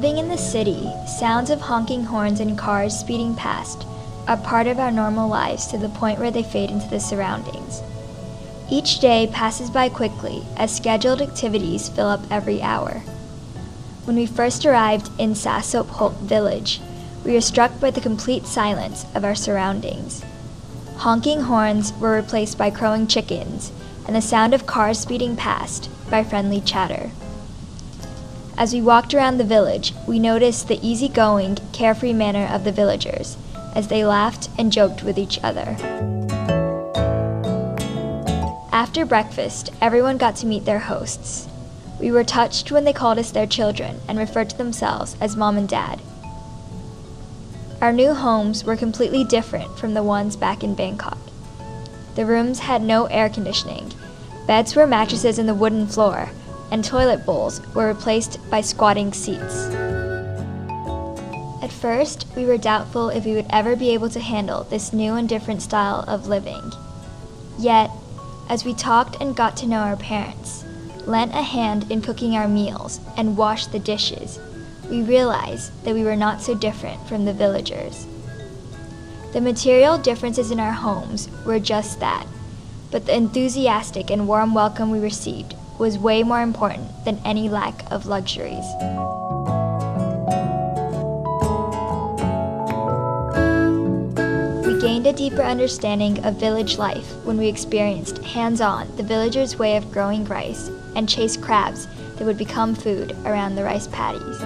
Living in the city, sounds of honking horns and cars speeding past are part of our normal lives to the point where they fade into the surroundings. Each day passes by quickly as scheduled activities fill up every hour. When we first arrived in Sasophok village, we were struck by the complete silence of our surroundings. Honking horns were replaced by crowing chickens, and the sound of cars speeding past by friendly chatter. As we walked around the village, we noticed the easygoing, carefree manner of the villagers as they laughed and joked with each other. After breakfast, everyone got to meet their hosts. We were touched when they called us their children and referred to themselves as Mom and Dad. Our new homes were completely different from the ones back in Bangkok. The rooms had no air conditioning, beds were mattresses in the wooden floor, and toilet bowls were replaced by squatting seats. At first, we were doubtful if we would ever be able to handle this new and different style of living. Yet, as we talked and got to know our parents, lent a hand in cooking our meals, and washed the dishes, we realized that we were not so different from the villagers. The material differences in our homes were just that, but the enthusiastic and warm welcome we received was way more important than any lack of luxuries. We gained a deeper understanding of village life when we experienced hands-on the villagers' way of growing rice and chased crabs that would become food around the rice paddies.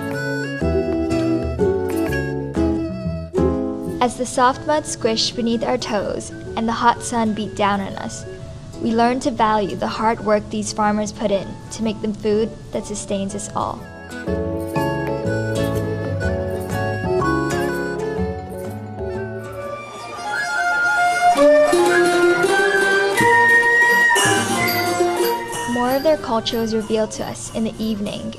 As the soft mud squished beneath our toes and the hot sun beat down on us, we learned to value the hard work these farmers put in to make the food that sustains us all. More of their culture was revealed to us in the evening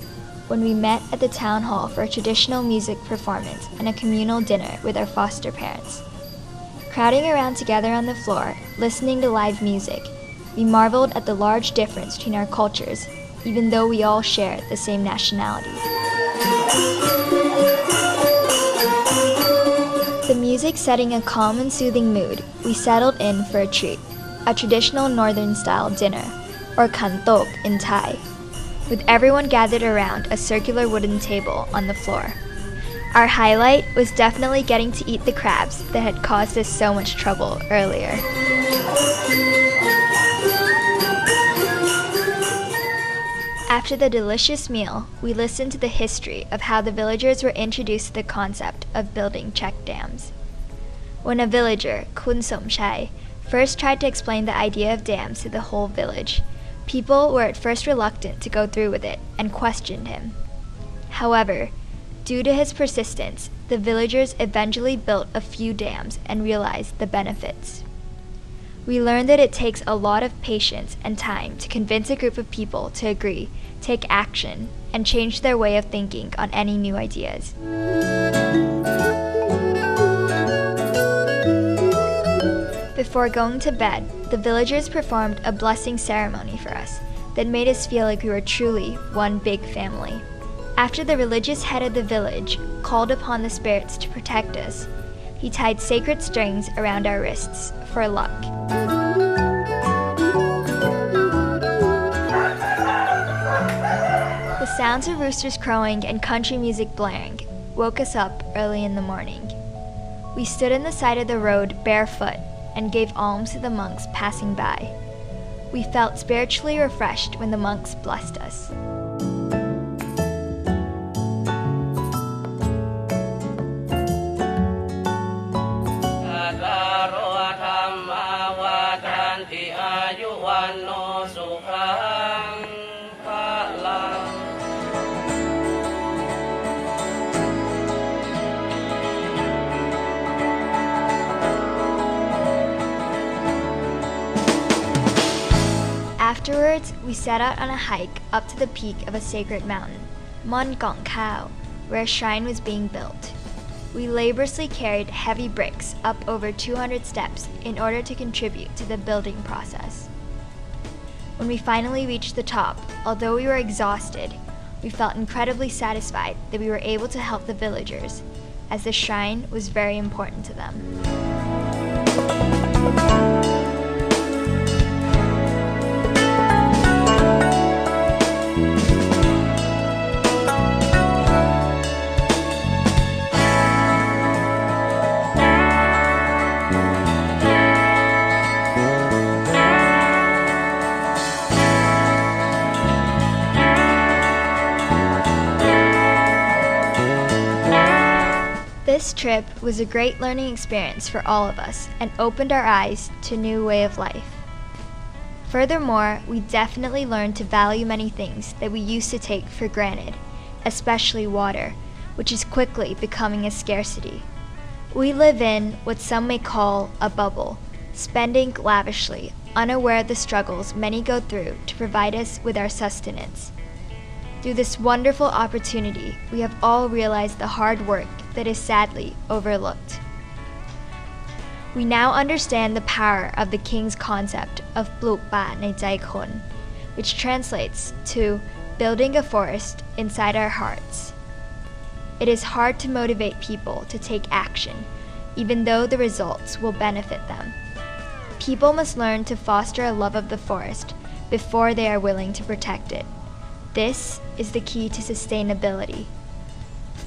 when we met at the town hall for a traditional music performance and a communal dinner with our foster parents. Crowding around together on the floor, listening to live music, we marveled at the large difference between our cultures, even though we all share the same nationality. The music setting a calm and soothing mood, we settled in for a treat, a traditional northern-style dinner, or kantok in Thai, with everyone gathered around a circular wooden table on the floor. Our highlight was definitely getting to eat the crabs that had caused us so much trouble earlier. After the delicious meal, we listened to the history of how the villagers were introduced to the concept of building check dams. When a villager, Kun Somchai, first tried to explain the idea of dams to the whole village, people were at first reluctant to go through with it and questioned him. However, due to his persistence, the villagers eventually built a few dams and realized the benefits. We learned that it takes a lot of patience and time to convince a group of people to agree, take action, and change their way of thinking on any new ideas. Before going to bed, the villagers performed a blessing ceremony for us that made us feel like we were truly one big family. After the religious head of the village called upon the spirits to protect us, he tied sacred strings around our wrists for luck. The sounds of roosters crowing and country music blaring woke us up early in the morning. We stood on the side of the road barefoot and gave alms to the monks passing by. We felt spiritually refreshed when the monks blessed us. Afterwards, we set out on a hike up to the peak of a sacred mountain, Mon Gong Khao, where a shrine was being built. We laboriously carried heavy bricks up over 200 steps in order to contribute to the building process. When we finally reached the top, although we were exhausted, we felt incredibly satisfied that we were able to help the villagers, as the shrine was very important to them. This trip was a great learning experience for all of us and opened our eyes to a new way of life. Furthermore, we definitely learned to value many things that we used to take for granted, especially water, which is quickly becoming a scarcity. We live in what some may call a bubble, spending lavishly, unaware of the struggles many go through to provide us with our sustenance. Through this wonderful opportunity, we have all realized the hard work that is sadly overlooked. We now understand the power of the King's concept of Pluk Pa Nai Chai Kon, which translates to building a forest inside our hearts. It is hard to motivate people to take action, even though the results will benefit them. People must learn to foster a love of the forest before they are willing to protect it. This is the key to sustainability.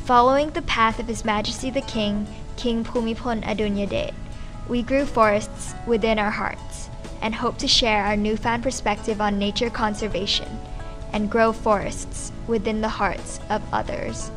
Following the path of His Majesty the King, King Bhumibol Adulyadej, we grew forests within our hearts and hope to share our newfound perspective on nature conservation and grow forests within the hearts of others.